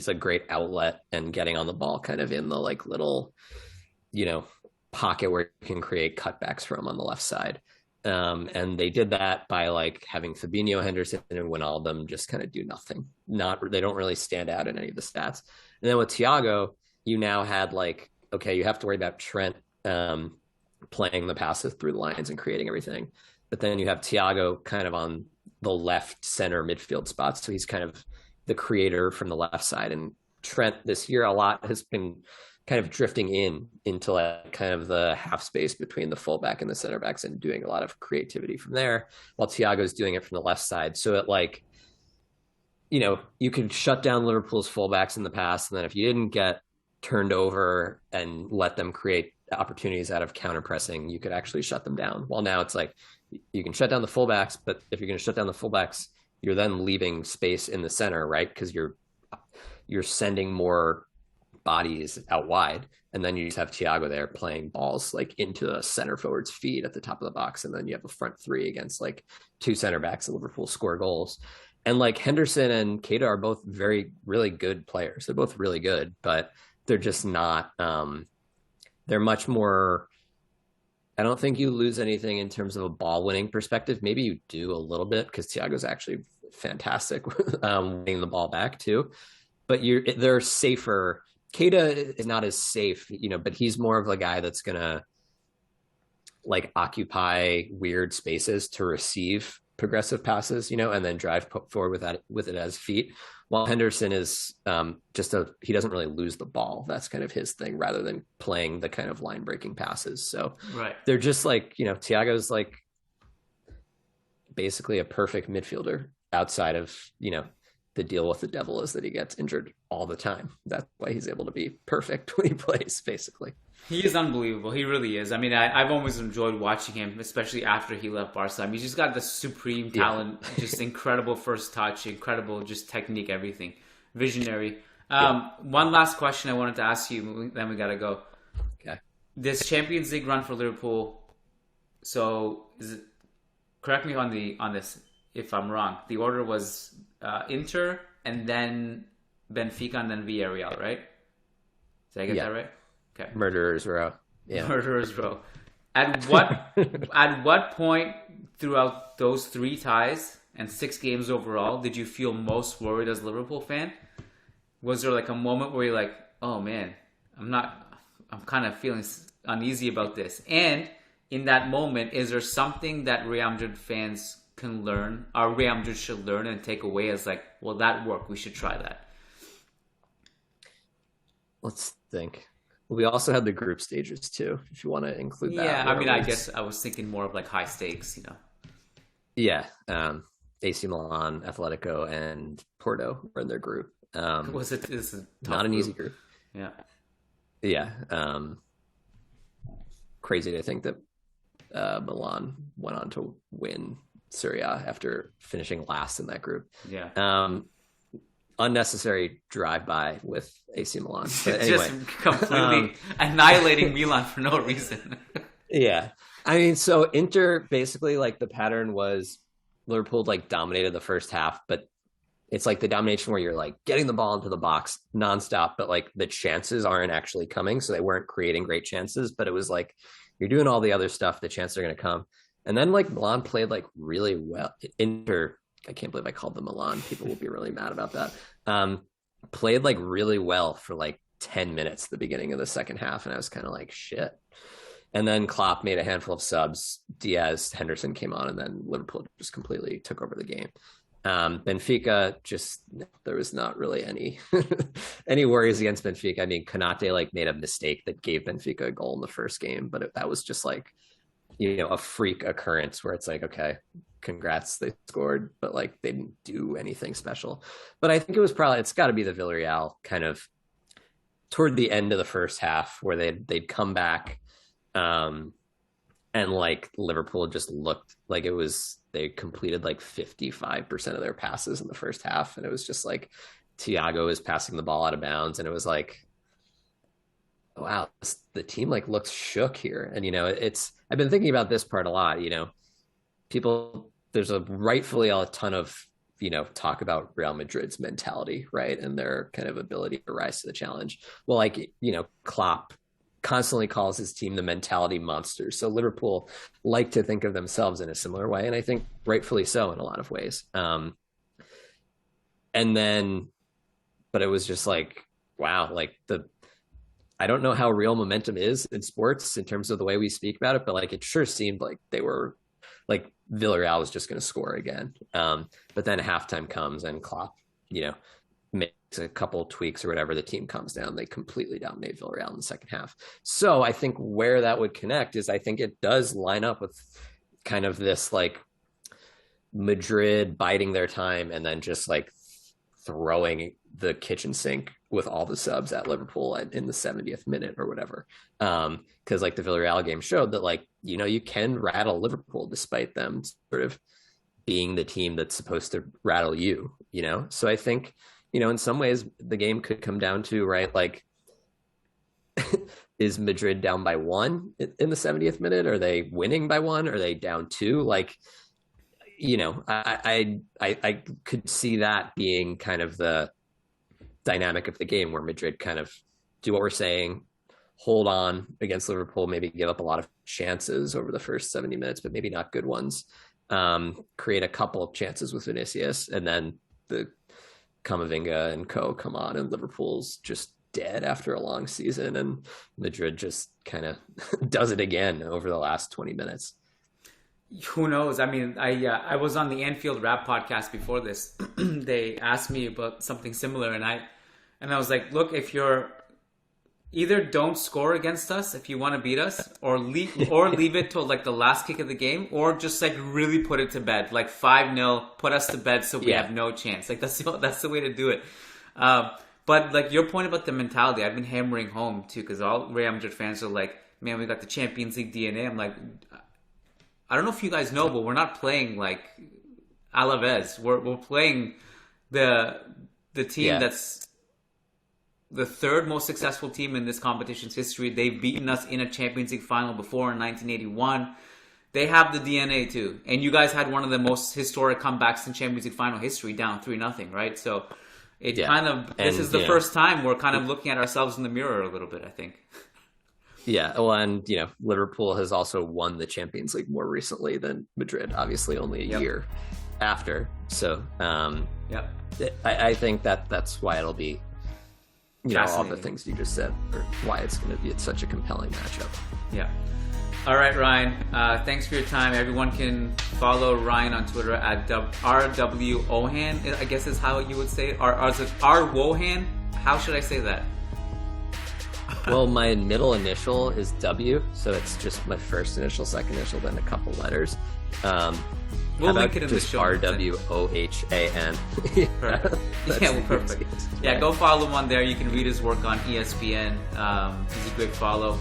a great outlet and getting on the ball kind of in the like little, pocket where you can create cutbacks from on the left side. And they did that by like having Fabinho, Henderson, and Wijnaldum just kind of do nothing. They don't really stand out in any of the stats. And then with Thiago, you now had like, okay, you have to worry about Trent playing the passes through the lines and creating everything. But then you have Thiago kind of on the left center midfield spots. So he's kind of the creator from the left side. And Trent this year a lot has been kind of drifting into like kind of the half space between the fullback and the center backs and doing a lot of creativity from there, while Thiago's doing it from the left side. So it like, you could shut down Liverpool's fullbacks in the past, and then if you didn't get turned over and let them create opportunities out of counter pressing, you could actually shut them down. Well, now it's like you can shut down the fullbacks, but if you're going to shut down the fullbacks, you're then leaving space in the center, right? Because you're sending more bodies out wide, and then you just have Thiago there playing balls like into a center forward's feet at the top of the box, and then you have a front three against like two center backs, and Liverpool score goals. And like Henderson and Keita are both really good players. They're both really good, but they're just not they're they're much more. I don't think you lose anything in terms of a ball winning perspective. Maybe you do a little bit because Thiago's actually fantastic winning the ball back too. But they're safer. Keita is not as safe, but he's more of a guy that's gonna like occupy weird spaces to receive progressive passes, and then drive forward with it as feet. While Henderson is he doesn't really lose the ball. That's kind of his thing rather than playing the kind of line breaking passes. So they're just like, Thiago's like basically a perfect midfielder outside of, the deal with the devil is that he gets injured all the time. That's why he's able to be perfect when he plays, basically. He is unbelievable. He really is. I mean, I've always enjoyed watching him, especially after he left Barca. I mean, he's just got the supreme talent, just incredible first touch, incredible just technique, everything. Visionary. One last question I wanted to ask you, then we got to go. Okay. This Champions League run for Liverpool, so correct me on this if I'm wrong. The order was Inter and then Benfica and then Villarreal, right? Did I get that right? Okay. Murderers row. Yeah. Murderers row. At what point throughout those 3 ties and 6 games overall did you feel most worried as a Liverpool fan? Was there like a moment where you're like, oh man, I'm kind of feeling uneasy about this? And in that moment, is there something that Real Madrid fans can learn, or Real Madrid should learn and take away as like, well, that worked, we should try that? Let's think. We also had the group stages too, if you want to include that. Yeah, I mean, I guess I was thinking more of like high stakes, Yeah, AC Milan, Atletico, and Porto were in their group. This is a not an group. easy group. Yeah. Crazy to think that Milan went on to win Serie A after finishing last in that group. Yeah. Unnecessary drive-by with AC Milan. But anyway, just completely annihilating Milan for no reason. Yeah. I mean, so Inter, basically, like, the pattern was Liverpool, like, dominated the first half, but it's like the domination where you're, like, getting the ball into the box nonstop, but, like, the chances aren't actually coming, so they weren't creating great chances, but it was like, you're doing all the other stuff, the chances are going to come. And then, like, Milan played, like, really well. Inter, I can't believe I called them Milan. People will be really mad about that. Played, like, really well for, like, 10 minutes at the beginning of the second half, and I was kind of like, shit. And then Klopp made a handful of subs. Diaz, Henderson came on, and then Liverpool just completely took over the game. Benfica, there was not really any any worries against Benfica. I mean, Konate, like, made a mistake that gave Benfica a goal in the first game, but that was just like, a freak occurrence where it's like, okay, congrats, they scored, but like they didn't do anything special. But I think it's got to be the Villarreal kind of toward the end of the first half where they'd come back, and like Liverpool just looked like they completed like 55% of their passes in the first half, and it was just like Thiago is passing the ball out of bounds, and it was like, wow, the team like looks shook here. And I've been thinking about this part a lot. There's rightfully a ton of talk about Real Madrid's mentality, right, and their kind of ability to rise to the challenge. Well, like Klopp constantly calls his team the mentality monsters. So Liverpool like to think of themselves in a similar way, and I think rightfully so in a lot of ways. But it was just like, wow, like I don't know how real momentum is in sports in terms of the way we speak about it, but like it sure seemed like they were like Villarreal was just going to score again. But then halftime comes and Klopp, makes a couple tweaks or whatever, the team comes down, they completely dominate Villarreal in the second half. So I think where that would connect is I think it does line up with kind of this like Madrid biding their time and then just like throwing the kitchen sink with all the subs at Liverpool in the 70th minute or whatever. Because like the Villarreal game showed that like, you can rattle Liverpool despite them sort of being the team that's supposed to rattle you, So I think, in some ways the game could come down to, right, like, is Madrid down by 1 in the 70th minute? Are they winning by 1? Are they down 2? Like, I could see that being kind of the dynamic of the game where Madrid kind of do what we're saying, hold on against Liverpool, maybe give up a lot of chances over the first 70 minutes, but maybe not good ones. Create a couple of chances with Vinicius, and then the Camavinga and co come on, and Liverpool's just dead after a long season, and Madrid just kind of does it again over the last 20 minutes. Who knows? I mean, I was on the Anfield Rap podcast before this. They asked me about something similar, and I was like, look, if you're either don't score against us if you want to beat us, or leave it till like the last kick of the game, or just like really put it to bed, like 5-0, put us to bed so we have no chance. Like that's the way to do it. But like your point about the mentality, I've been hammering home too, because all Real Madrid fans are like, man, we got the Champions League DNA. I'm like, I don't know if you guys know, but we're not playing like Alaves. We're playing the team that's the third most successful team in this competition's history. They've beaten us in a Champions League final before in 1981. They have the DNA too. And you guys had one of the most historic comebacks in Champions League final history, down 3-0, right? So this is the first time we're kind of looking at ourselves in the mirror a little bit, I think. Yeah, well, and Liverpool has also won the Champions League more recently than Madrid, obviously only a year after. So I think that's why it'll be all the things you just said, or why it's going to be such a compelling matchup. Yeah. All right, Ryan. Thanks for your time. Everyone can follow Ryan on Twitter at RWOhan, I guess is how you would say it. RWOhan? How should I say that? Well, my middle initial is W, so it's just my first initial, second initial, then a couple letters. We'll link it in the show. RWOHAN. Perfect. Yeah, go follow him on there. You can read his work on ESPN. He's a great follow,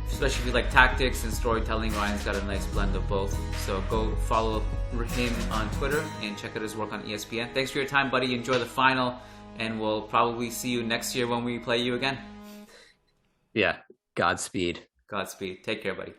especially if you like tactics and storytelling. Ryan's got a nice blend of both. So go follow him on Twitter and check out his work on ESPN. Thanks for your time, buddy. Enjoy the final, and we'll probably see you next year when we play you again. Yeah. Godspeed. Take care, buddy.